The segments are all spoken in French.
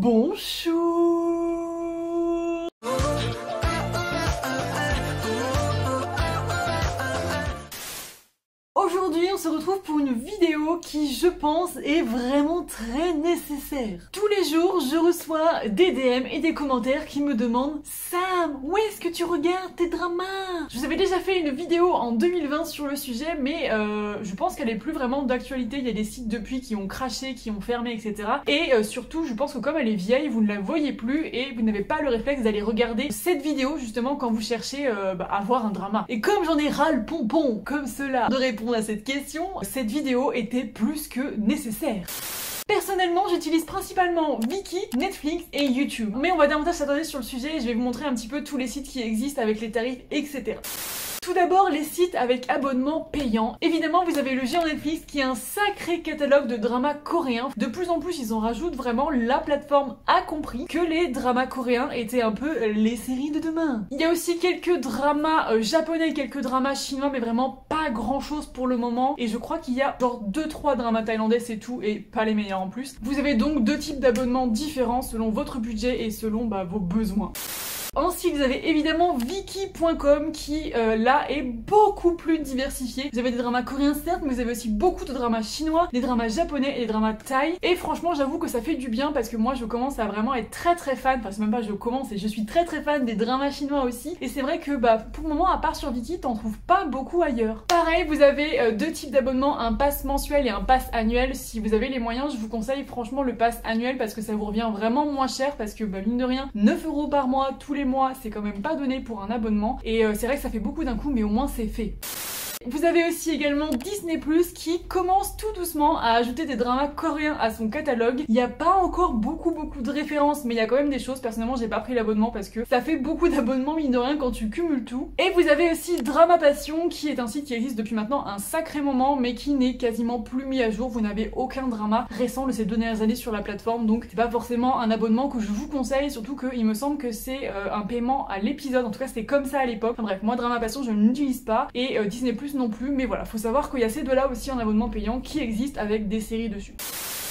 Bonjour. Aujourd'hui, on se retrouve pour une vidéo qui, je pense, est vraiment très nécessaire. Tous les jours, je reçois des DM et des commentaires qui me demandent « Sam, où est-ce que tu regardes tes dramas ?» Je vous avais déjà fait une vidéo en 2020 sur le sujet, mais je pense qu'elle est plus vraiment d'actualité. Il y a des sites depuis qui ont craché, qui ont fermé, etc. Et surtout, je pense que comme elle est vieille, vous ne la voyez plus et vous n'avez pas le réflexe d'aller regarder cette vidéo justement quand vous cherchez à voir un drama. Et comme j'en ai ras le pompon, comme cela, de répondre à cette question, cette vidéo était plus que nécessaire. Personnellement, j'utilise principalement Viki, Netflix et YouTube. Mais on va davantage s'attarder sur le sujet et je vais vous montrer un petit peu tous les sites qui existent avec les tarifs, etc. Tout d'abord, les sites avec abonnement payant. Évidemment, vous avez le géant Netflix qui a un sacré catalogue de dramas coréens. De plus en plus, ils en rajoutent vraiment. La plateforme a compris que les dramas coréens étaient un peu les séries de demain. Il y a aussi quelques dramas japonais, quelques dramas chinois, mais vraiment pas grand chose pour le moment. Et je crois qu'il y a genre 2-3 dramas thaïlandais, c'est tout, et pas les meilleurs en plus. Vous avez donc deux types d'abonnements différents selon votre budget et selon vos besoins. Ensuite, vous avez évidemment Viki.com qui, là, est beaucoup plus diversifié. Vous avez des dramas coréens, certes, mais vous avez aussi beaucoup de dramas chinois, des dramas japonais et des dramas thaï. Et franchement, j'avoue que ça fait du bien parce que moi, je commence à vraiment être très fan. Enfin, c'est même pas je commence, et je suis très fan des dramas chinois aussi. Et c'est vrai que, pour le moment, à part sur Viki, t'en trouves pas beaucoup ailleurs. Pareil, vous avez deux types d'abonnements, un pass mensuel et un pass annuel. Si vous avez les moyens, je vous conseille franchement le pass annuel parce que ça vous revient vraiment moins cher parce que, mine de rien, 9 € par mois, tous les mois, c'est quand même pas donné pour un abonnement et c'est vrai que ça fait beaucoup d'un coup mais au moins c'est fait. Vous avez aussi également Disney+ qui commence tout doucement à ajouter des dramas coréens à son catalogue. Il n'y a pas encore beaucoup de références, mais il y a quand même des choses. Personnellement, j'ai pas pris l'abonnement parce que ça fait beaucoup d'abonnements mine de rien quand tu cumules tout. Et vous avez aussi Drama Passion qui est un site qui existe depuis maintenant un sacré moment mais qui n'est quasiment plus mis à jour. Vous n'avez aucun drama récent de ces dernières années sur la plateforme, donc c'est pas forcément un abonnement que je vous conseille, surtout qu'il me semble que c'est un paiement à l'épisode. En tout cas, c'était comme ça à l'époque. Enfin bref, moi Drama Passion je ne l'utilise pas et Disney+ non plus, mais voilà, faut savoir qu'il y a ces deux-là aussi en abonnement payant qui existent avec des séries dessus.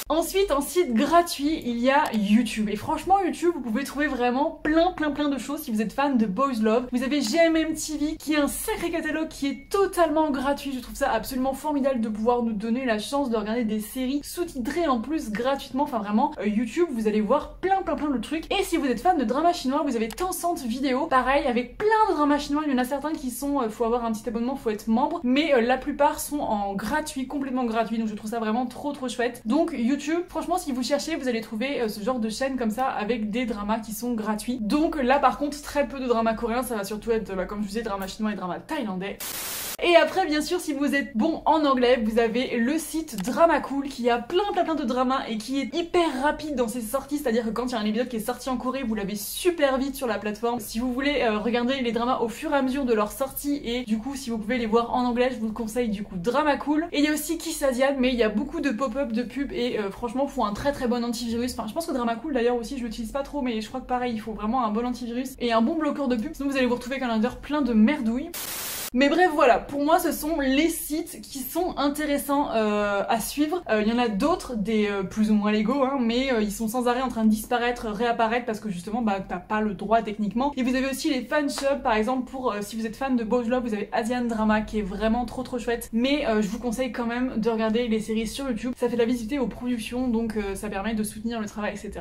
Ensuite, en site gratuit, il y a YouTube. Et franchement, YouTube, vous pouvez trouver vraiment plein de choses si vous êtes fan de Boys Love. Vous avez GMM TV qui a un sacré catalogue qui est totalement gratuit. Je trouve ça absolument formidable de pouvoir nous donner la chance de regarder des séries sous-titrées en plus gratuitement. Enfin vraiment, YouTube, vous allez voir plein de trucs. Et si vous êtes fan de drama chinois, vous avez Tencent Vidéo. Pareil, avec plein de dramas chinois. Il y en a certains qui sont, faut avoir un petit abonnement, faut être membre. Mais la plupart sont en gratuit, complètement gratuit. Donc je trouve ça vraiment trop chouette. Donc YouTube, franchement, si vous cherchez, vous allez trouver ce genre de chaîne comme ça avec des dramas qui sont gratuits. Donc là, par contre, très peu de dramas coréens, ça va surtout être, comme je vous disais, dramas chinois et dramas thaïlandais. Et après, bien sûr, si vous êtes bon en anglais, vous avez le site Dramacool qui a plein de dramas et qui est hyper rapide dans ses sorties, c'est-à-dire que quand il y a un épisode qui est sorti en Corée, vous l'avez super vite sur la plateforme. Si vous voulez regarder les dramas au fur et à mesure de leur sortie et du coup, si vous pouvez les voir en anglais, je vous conseille du coup Dramacool. Et il y a aussi Kiss Asian, mais il y a beaucoup de pop-up, de pubs et franchement, il faut un très bon antivirus. Enfin, je pense que Dramacool d'ailleurs aussi, je l'utilise pas trop, mais je crois que pareil, il faut vraiment un bon antivirus et un bon bloqueur de pubs, sinon vous allez vous retrouver qu'un l'intérieur plein de merdouilles. Mais bref, voilà, pour moi ce sont les sites qui sont intéressants à suivre. Il y en a d'autres, des plus ou moins légaux, mais ils sont sans arrêt en train de disparaître, réapparaître parce que justement t'as pas le droit techniquement. Et vous avez aussi les fanshops, par exemple pour si vous êtes fan de Boys Love, vous avez Asian Drama qui est vraiment trop chouette. Mais je vous conseille quand même de regarder les séries sur YouTube, ça fait de la visibilité aux productions, donc ça permet de soutenir le travail, etc.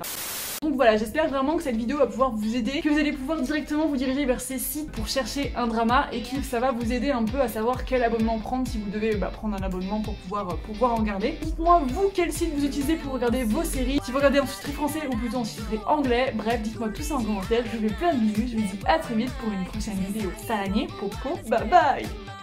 Donc voilà, j'espère vraiment que cette vidéo va pouvoir vous aider, que vous allez pouvoir directement vous diriger vers ces sites pour chercher un drama et que ça va vous aider un peu à savoir quel abonnement prendre si vous devez prendre un abonnement pour pouvoir en regarder. Dites-moi vous quel site vous utilisez pour regarder vos séries, si vous regardez en sous-titré français ou plutôt en sous-titré anglais, bref dites-moi tout ça en commentaire, je vous fais plein de bisous, je vous dis à très vite pour une prochaine vidéo. Salam, popo, bye bye.